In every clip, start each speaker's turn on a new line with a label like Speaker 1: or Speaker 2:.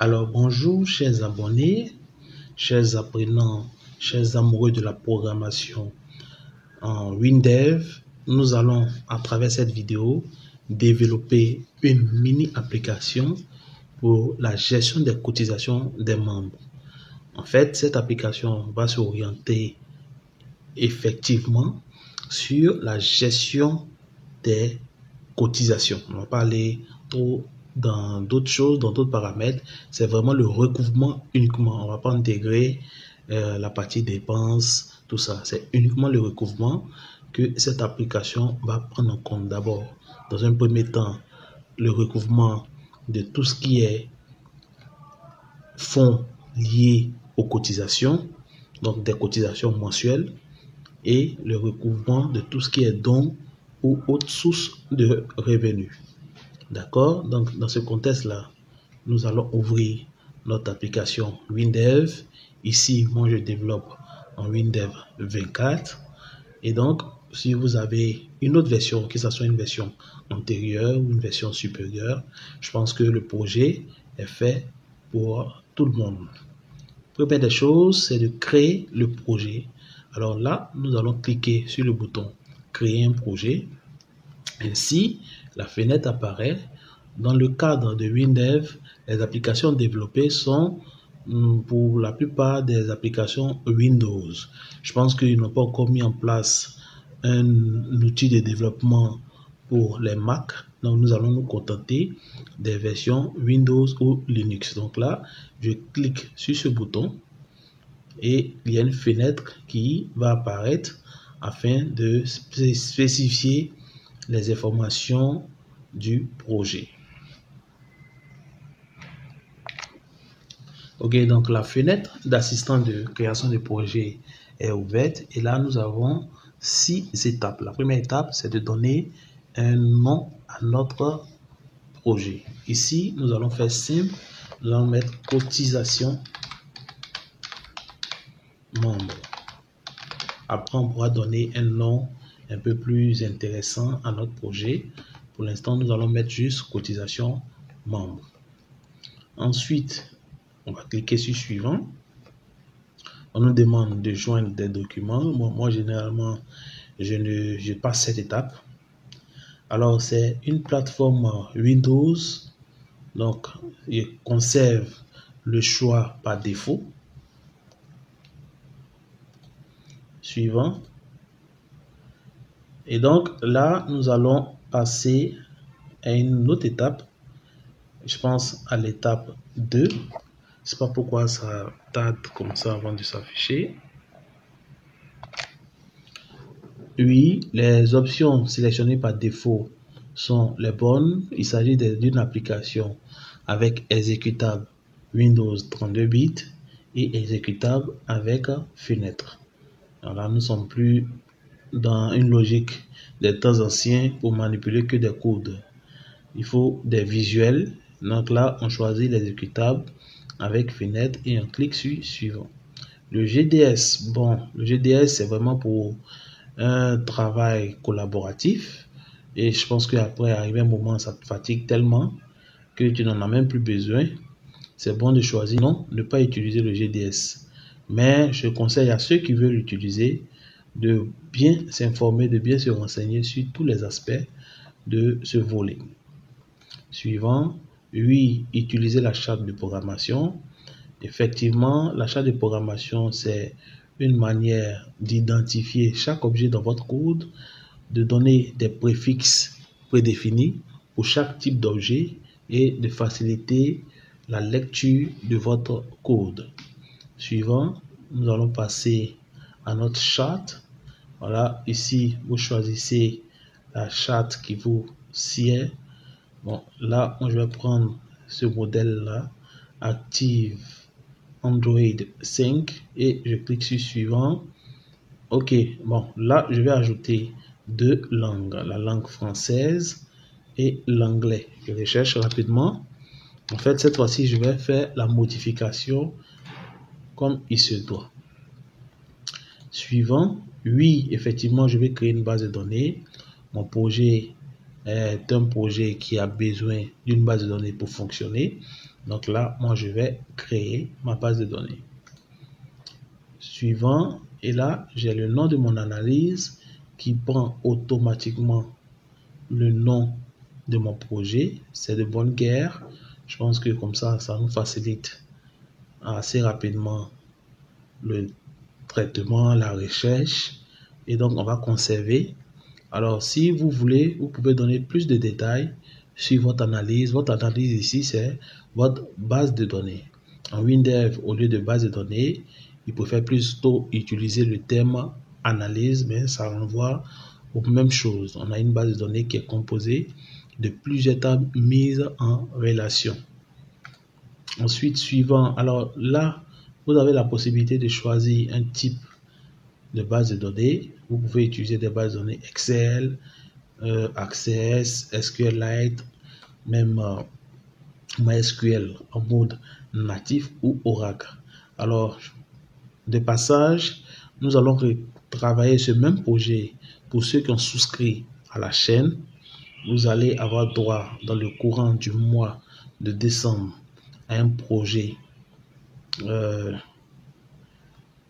Speaker 1: Alors bonjour chers abonnés, chers apprenants, chers amoureux de la programmation en WinDev. Nous allons à travers cette vidéo développer une mini application pour la gestion des cotisations des membres. En fait, cette application va s'orienter effectivement sur la gestion des cotisations. On va pas aller trop dans d'autres choses, dans d'autres paramètres. C'est vraiment le recouvrement uniquement. On va pas intégrer la partie dépenses, tout ça. C'est uniquement le recouvrement que cette application va prendre en compte. D'abord, dans un premier temps, le recouvrement de tout ce qui est fonds liés aux cotisations, donc des cotisations mensuelles, et le recouvrement de tout ce qui est dons ou autres sources de revenus. D'accord? Donc, dans ce contexte-là, nous allons ouvrir notre application WinDev. Ici, moi, je développe en WinDev 24. Et donc, si vous avez une autre version, que ce soit une version antérieure ou une version supérieure, je pense que le projet est fait pour tout le monde. Première des choses, c'est de créer le projet. Alors là, nous allons cliquer sur le bouton créer un projet. Ainsi, la fenêtre apparaît. Dans le cadre de WinDev, les applications développées sont pour la plupart des applications Windows. Je pense qu'ils n'ont pas encore mis en place un outil de développement pour les Mac. Donc, nous allons nous contenter des versions Windows ou Linux. Donc là, je clique sur ce bouton et il y a une fenêtre qui va apparaître afin de spécifier les informations du projet. Ok, donc la fenêtre d'assistant de création de projet est ouverte et là nous avons 6 étapes. La première étape, c'est de donner un nom à notre projet. Ici, nous allons faire simple, nous allons mettre cotisation membre. Après, on pourra donner un nom un peu plus intéressant à notre projet. Pour l'instant, nous allons mettre juste cotisation membre. Ensuite, on va cliquer sur suivant. On nous demande de joindre des documents. Moi généralement, je passe cette étape. Alors, c'est une plateforme Windows. Donc, il conserve le choix par défaut. Suivant. Et donc, là, nous allons passer à une autre étape. Je pense à l'étape 2. Je ne sais pas pourquoi ça tarde comme ça avant de s'afficher. Oui, les options sélectionnées par défaut sont les bonnes. Il s'agit d'une application avec exécutable Windows 32 bits et exécutable avec fenêtre. Alors là, nous ne sommes plus dans une logique des temps anciens pour manipuler que des codes. Il faut des visuels. Donc là, on choisit l'exécutable avec fenêtre et on clique sur suivant. Le GDS, bon, le GDS c'est vraiment pour un travail collaboratif et je pense qu'après arriver un moment ça te fatigue tellement que tu n'en as même plus besoin. C'est bon de choisir non, ne pas utiliser le GDS. Mais je conseille à ceux qui veulent l'utiliser de bien s'informer, de bien se renseigner sur tous les aspects de ce volet. Suivant, oui, utiliser la charte de programmation. Effectivement, la charte de programmation, c'est une manière d'identifier chaque objet dans votre code, de donner des préfixes prédéfinis pour chaque type d'objet et de faciliter la lecture de votre code. Suivant, nous allons passer à notre charte. Voilà, ici, vous choisissez la charte qui vous sied. Bon, là, je vais prendre ce modèle-là, Active Android 5, et je clique sur suivant. Ok, bon, là, je vais ajouter 2 langues, la langue française et l'anglais. Je recherche rapidement. En fait, cette fois-ci, je vais faire la modification comme il se doit. Suivant, oui, effectivement, je vais créer une base de données. Mon projet est un projet qui a besoin d'une base de données pour fonctionner. Donc là, moi, je vais créer ma base de données. Suivant, et là, j'ai le nom de mon analyse qui prend automatiquement le nom de mon projet. C'est de bonne guerre. Je pense que comme ça nous facilite assez rapidement le traitement, la recherche. Et donc, on va conserver. Alors, si vous voulez, vous pouvez donner plus de détails sur votre analyse. Votre analyse ici, c'est votre base de données. En WinDev, au lieu de base de données, il préfère plutôt utiliser le terme analyse, mais ça renvoie aux mêmes choses. On a une base de données qui est composée de plusieurs tables mises en relation. Ensuite, suivant, alors là, vous avez la possibilité de choisir un type de base de données. Vous pouvez utiliser des bases de données Excel, Access, SQLite, même MySQL en mode natif ou Oracle. Alors, de passage, nous allons travailler ce même projet pour ceux qui ont souscrit à la chaîne. Vous allez avoir droit dans le courant du mois de décembre à un projet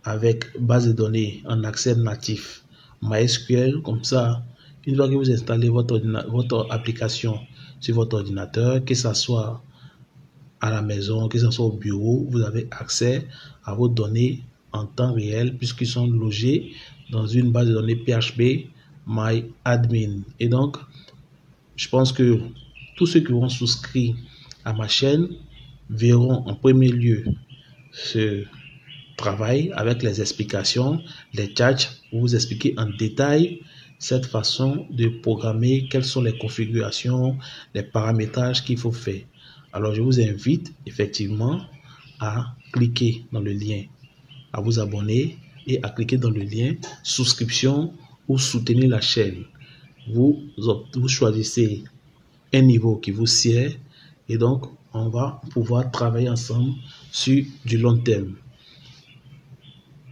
Speaker 1: avec base de données en accès natif MySQL. Comme ça, une fois que vous installez votre application sur votre ordinateur, que ce soit à la maison, que ce soit au bureau, vous avez accès à vos données en temps réel puisqu'ils sont logés dans une base de données PHP MyAdmin. Et donc, je pense que tous ceux qui vont souscrire à ma chaîne verront en premier lieu ce travail avec les explications, les tâches, pour vous expliquer en détail cette façon de programmer, quelles sont les configurations, les paramétrages qu'il faut faire. Alors, je vous invite effectivement à cliquer dans le lien, à vous abonner et à cliquer dans le lien souscription ou soutenir la chaîne. Vous choisissez un niveau qui vous sied et donc on va pouvoir travailler ensemble sur du long terme.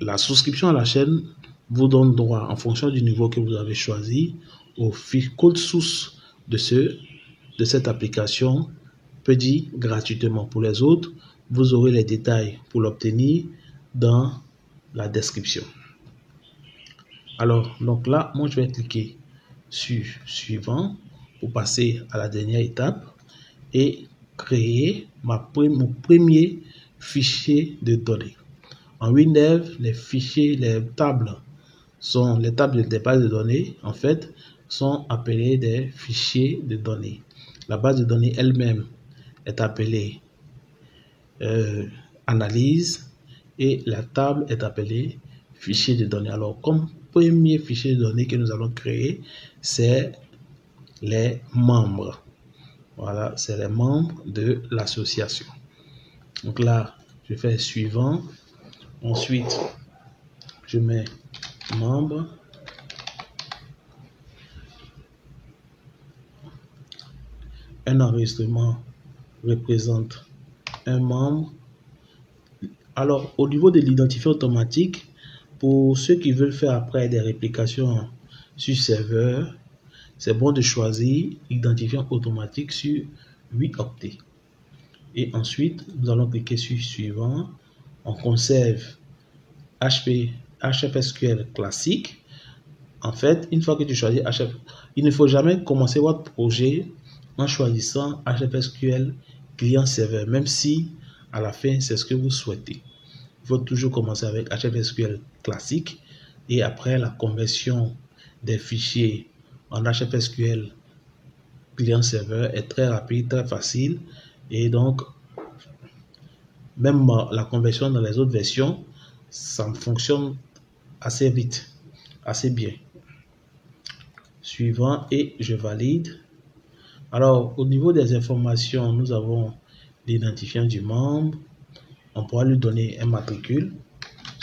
Speaker 1: La souscription à la chaîne vous donne droit, en fonction du niveau que vous avez choisi, au code source de cette application, petit gratuitement. Pour les autres, vous aurez les détails pour l'obtenir dans la description. Alors, donc là, moi, je vais cliquer sur suivant pour passer à la dernière étape et créer mon premier fichier de données. En WinDev, les fichiers, les tables des bases de données, en fait, sont appelées des fichiers de données. La base de données elle-même est appelée analyse et la table est appelée fichier de données. Alors, comme premier fichier de données que nous allons créer, c'est les membres. Voilà, c'est les membres de l'association. Donc là, je fais suivant. Ensuite, je mets membre. Un enregistrement représente un membre. Alors, au niveau de l'identifiant automatique, pour ceux qui veulent faire après des réplications sur serveur, c'est bon de choisir identifiant automatique sur 8 octets. Et ensuite, nous allons cliquer sur suivant. On conserve HFSQL classique. En fait, une fois que tu choisis HFSQL, il ne faut jamais commencer votre projet en choisissant HFSQL client-serveur, même si à la fin, c'est ce que vous souhaitez. Il faut toujours commencer avec HFSQL classique et après la conversion des fichiers en HFSQL client-serveur est très rapide, très facile et donc même la conversion dans les autres versions, ça fonctionne assez vite, assez bien. Suivant et je valide. Alors, au niveau des informations, nous avons l'identifiant du membre. On pourra lui donner un matricule.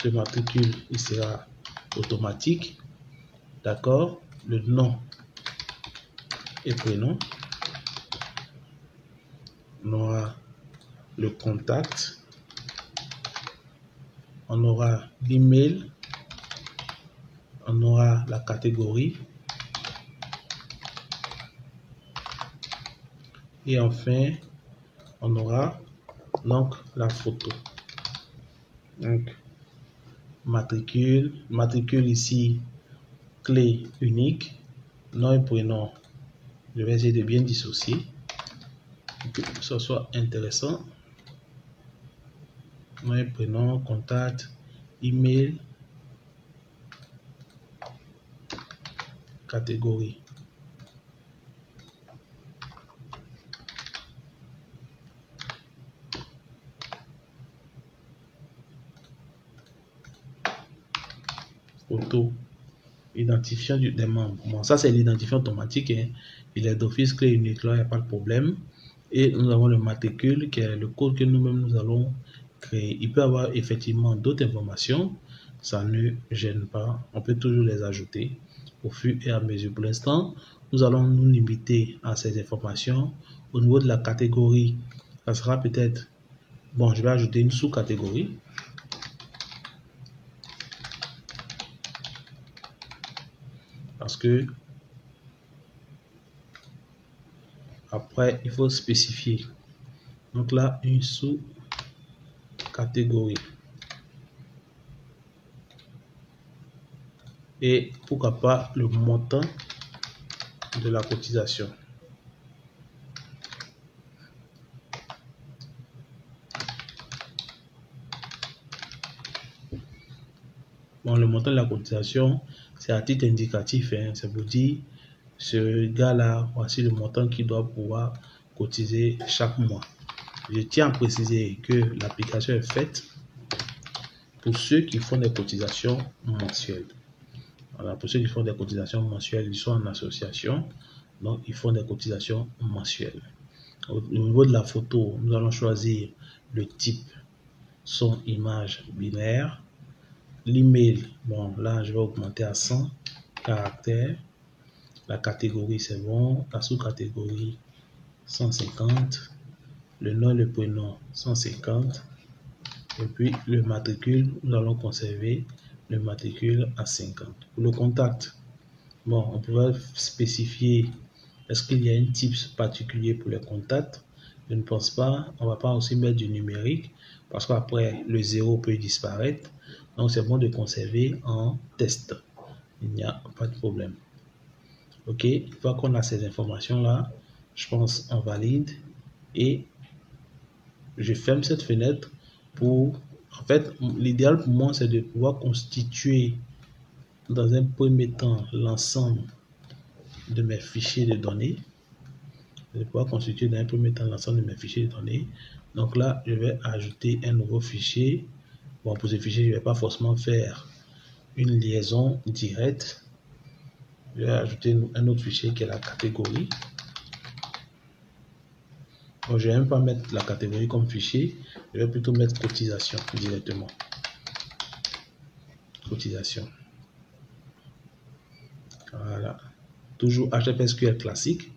Speaker 1: Ce matricule, il sera automatique. D'accord? Le nom et prénom. On aura le contact. On aura l'email. On aura la catégorie. Et enfin, on aura Donc, la photo. Donc, matricule ici, clé unique, nom et prénom. Je vais essayer de bien dissocier pour que ce soit intéressant. Nom et prénom, contact, email, catégorie. Photo, identifiant des membres. Bon, ça c'est l'identifiant automatique. Hein. Il est d'office clé unique, là, il n'y a pas de problème. Et nous avons le matricule qui est le code que nous-mêmes nous allons créer. Il peut y avoir effectivement d'autres informations. Ça ne gêne pas. On peut toujours les ajouter au fur et à mesure. Pour l'instant, nous allons nous limiter à ces informations. Au niveau de la catégorie, ça sera peut-être... Bon, je vais ajouter une sous-catégorie. Parce que après, il faut spécifier. Donc là, une sous-catégorie. Et pourquoi pas le montant de la cotisation. Bon, le montant de la cotisation, c'est à titre indicatif. Hein. C'est pour dire, ce gars-là, voici le montant qu'il doit pouvoir cotiser chaque mois. Je tiens à préciser que l'application est faite pour ceux qui font des cotisations mensuelles. Voilà, pour ceux qui font des cotisations mensuelles, ils sont en association, donc ils font des cotisations mensuelles. Au niveau de la photo, nous allons choisir le type son, image, binaire. L'email, bon là je vais augmenter à 100 caractères. La catégorie c'est bon, la sous-catégorie 150, le nom et le prénom 150, et puis le matricule, nous allons conserver le matricule à 50. Pour le contact, bon, on peut spécifier, est-ce qu'il y a un type particulier pour les contacts? Je ne pense pas. On ne va pas aussi mettre du numérique parce qu'après le 0 peut disparaître. Donc c'est bon de conserver en test. Il n'y a pas de problème. Ok, une fois qu'on a ces informations là, je pense on valide et je ferme cette fenêtre pour... En fait, l'idéal pour moi c'est de pouvoir constituer dans un premier temps l'ensemble de mes fichiers de données. Je vais pouvoir constituer dans un premier temps l'ensemble de mes fichiers de données. Donc là, je vais ajouter un nouveau fichier. Bon, pour ce fichier, je ne vais pas forcément faire une liaison directe. Je vais ajouter un autre fichier qui est la catégorie. Bon, je ne vais même pas mettre la catégorie comme fichier. Je vais plutôt mettre cotisation directement. Cotisation. Voilà. Toujours HTTP/SQL classique.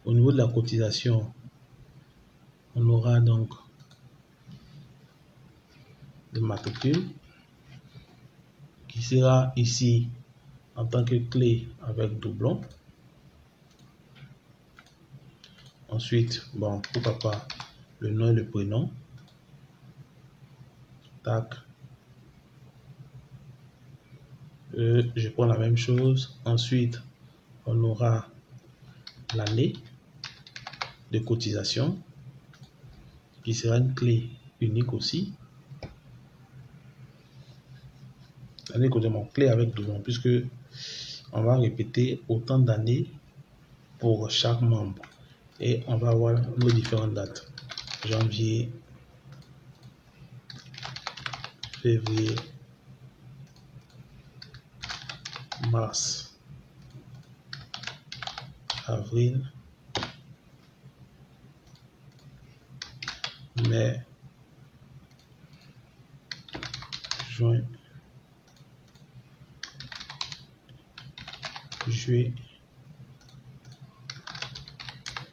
Speaker 1: Au niveau de la cotisation, on aura donc le matricule qui sera ici en tant que clé avec doublon. Ensuite, bon, pourquoi pas le nom et le prénom. Tac. Je prends la même chose. Ensuite, on aura l'année de cotisation qui sera une clé unique aussi. L'année de mon clé avec doublon puisque on va répéter autant d'années pour chaque membre et on va avoir nos différentes dates: janvier, février, mars, avril, mai, juin, juillet,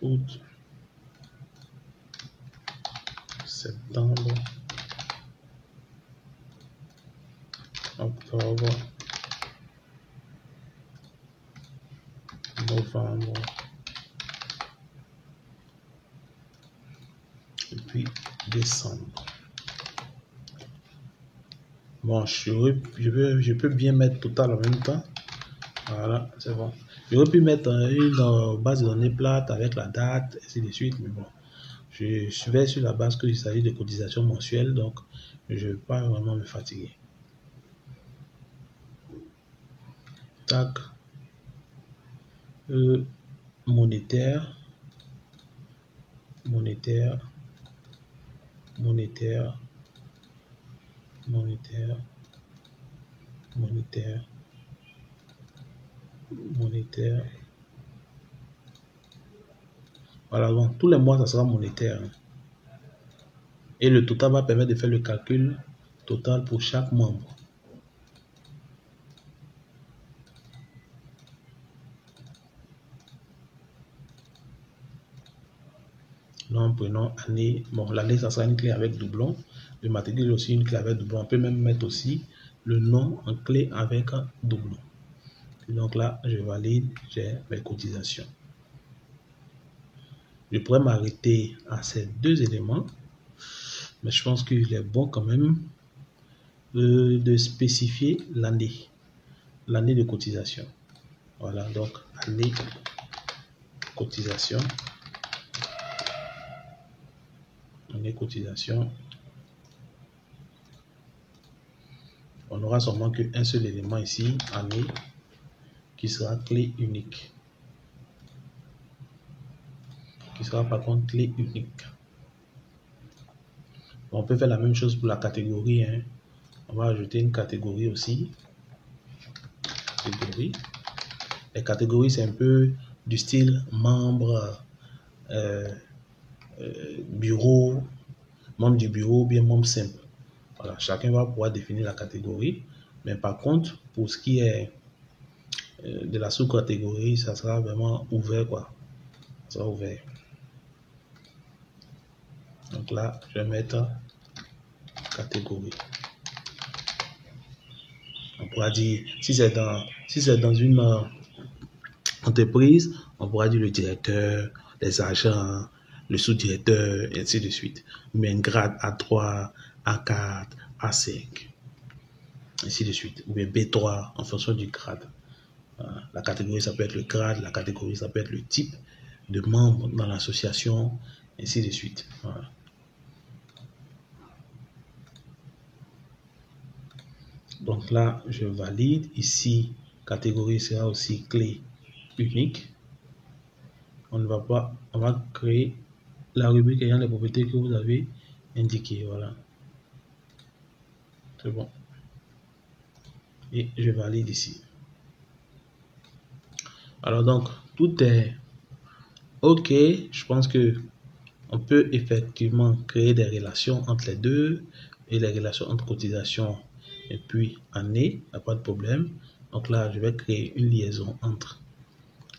Speaker 1: août, septembre, octobre, novembre, et puis décembre. Bon, je peux bien mettre total en même temps. Voilà, c'est bon. J'aurais pu mettre une base de données plate avec la date, ainsi de suite, mais bon. Je vais sur la base qu'il s'agit de cotisations mensuelles, donc je ne vais pas vraiment me fatiguer. Tac. Monétaire. Monétaire. Monétaire. Monétaire. Monétaire. Monétaire. Voilà, donc tous les mois, ça sera monétaire. Et le total va permettre de faire le calcul total pour chaque membre. Nous prenons année. Bon, l'année, ça sera une clé avec doublon. Le matricule aussi une clé avec doublon. On peut même mettre aussi le nom en clé avec doublon. Et donc là, je valide, j'ai mes cotisations. Je pourrais m'arrêter à ces deux éléments, mais je pense qu'il est bon quand même de spécifier l'année de cotisation. Voilà, donc année cotisation. Année cotisation. On n'aura seulement qu'un seul élément ici, année, qui sera clé unique. Qui sera par contre clé unique. On peut faire la même chose pour la catégorie. Hein. On va ajouter une catégorie aussi. Catégorie. Les catégories, c'est un peu du style membre, bureau, membre du bureau, bien membre simple. Voilà, chacun va pouvoir définir la catégorie. Mais par contre, pour ce qui est de la sous-catégorie, ça sera vraiment ouvert, quoi. Ça sera ouvert. Donc là, je vais mettre catégorie. On pourra dire, si c'est dans une entreprise, on pourra dire le directeur, les agents, le sous-directeur, et ainsi de suite. Ou bien un grade A3, A4, A5, ainsi de suite. Ou bien B3 en fonction du grade. La catégorie, ça peut être le grade, la catégorie, ça peut être le type de membre dans l'association, ainsi de suite. Voilà. Donc là, je valide. Ici, catégorie sera aussi clé unique. On va créer la rubrique ayant les propriétés que vous avez indiquées. Voilà. C'est bon. Et je valide ici. Alors donc, tout est OK. Je pense que on peut effectivement créer des relations entre les deux et les relations entre cotisation et puis année, il n'y a pas de problème. Donc là, je vais créer une liaison entre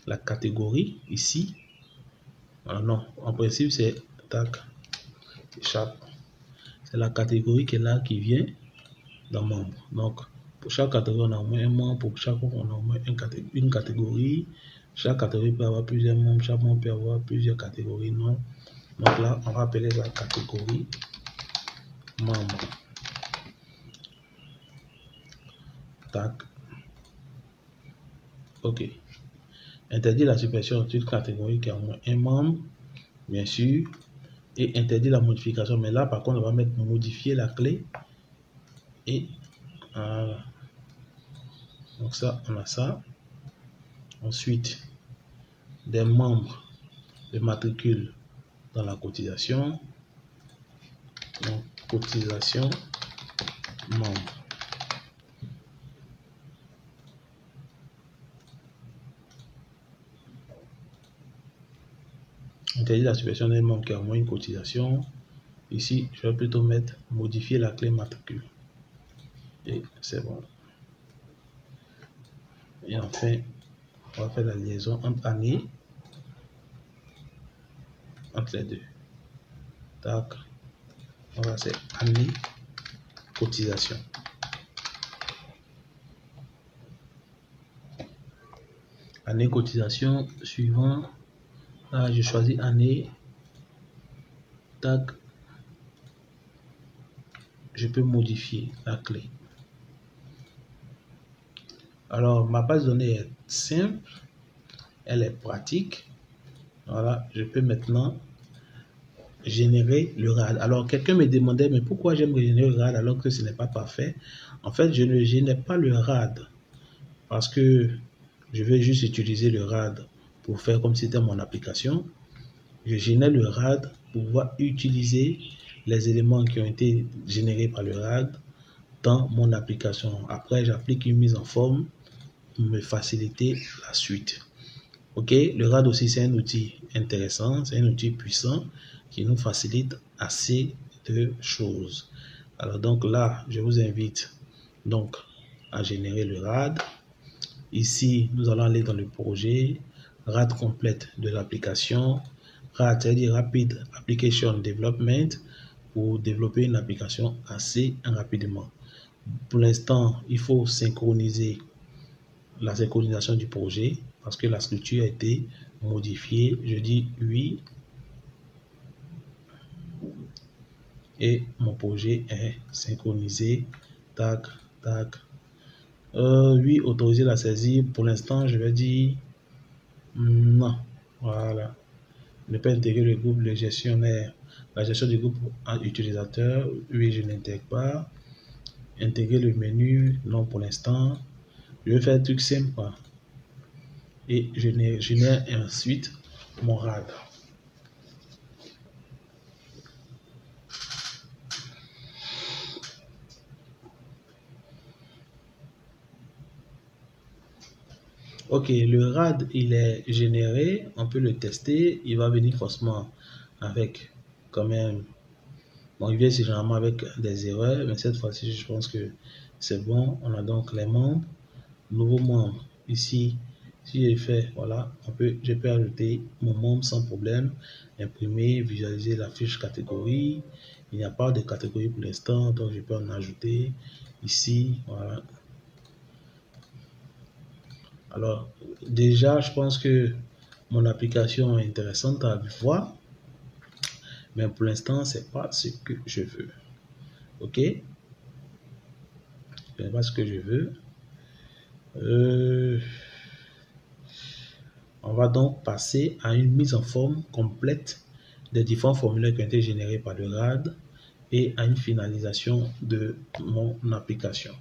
Speaker 1: la catégorie ici. Alors non, en principe, c'est tac, échappe. C'est la catégorie qui est là qui vient dans membre. Donc, pour chaque catégorie, on a au moins un membre. Pour chaque membre, on a au moins une catégorie. Chaque catégorie peut avoir plusieurs membres. Chaque membre peut avoir plusieurs catégories. Non. Donc là, on va appeler la catégorie membre. Tac. OK. Interdit la suppression d'une catégorie qui a au moins un membre, bien sûr. Et interdit la modification. Mais là, par contre, on va mettre modifier la clé. Et voilà. Donc ça, on a ça. Ensuite, des membres de matricule dans la cotisation. Donc, cotisation membre. Interdit la suppression des membres qui a au moins une cotisation. Ici, je vais plutôt mettre modifier la clé matricule. Et c'est bon. Et enfin, on va faire la liaison entre année, entre les deux. Tac. On va faire année, cotisation. Année, cotisation, suivant. Là, je choisis année. tac, je peux modifier la clé. Alors, ma base de données est simple, elle est pratique. Voilà, je peux maintenant générer le RAD. Alors, quelqu'un me demandait, mais pourquoi j'aime générer le RAD alors que ce n'est pas parfait? En fait, je ne génère pas le RAD parce que je vais juste utiliser le RAD pour faire comme si c'était mon application. Je génère le RAD pour pouvoir utiliser les éléments qui ont été générés par le RAD dans mon application. Après, j'applique une mise en forme pour me faciliter la suite. Ok, le RAD aussi, c'est un outil intéressant, c'est un outil puissant qui nous facilite assez de choses. Alors donc là, je vous invite donc à générer le RAD. Ici, nous allons aller dans le projet RAD complète de l'application. RAD, c'est-à-dire Rapid Application Development, pour développer une application assez rapidement. Pour l'instant, il faut synchroniser la synchronisation du projet parce que la structure a été modifiée. Je dis oui et mon projet est synchronisé. Tac, tac. Oui, autoriser la saisie. Pour l'instant, je vais dire non. Voilà. Ne pas intégrer le groupe, le gestionnaire. La gestion du groupe utilisateur. Oui, je n'intègre pas. Intégrer le menu. Non, pour l'instant. Je vais faire un truc simple. Et je génère ensuite mon RAD. Ok, le RAD, il est généré, on peut le tester, il va venir forcément avec quand même, bon, il vient généralement avec des erreurs, mais cette fois-ci, je pense que c'est bon. On a donc les membres, nouveaux membres. Ici, si je fais, voilà, je peux ajouter mon membre sans problème, imprimer, visualiser la fiche catégorie. Il n'y a pas de catégorie pour l'instant, donc je peux en ajouter ici, voilà. Alors, déjà, je pense que mon application est intéressante à voir, mais pour l'instant, c'est pas ce que je veux. Ok? C'est pas ce que je veux. On va donc passer à une mise en forme complète des différents formulaires qui ont été générés par le RAD et à une finalisation de mon application.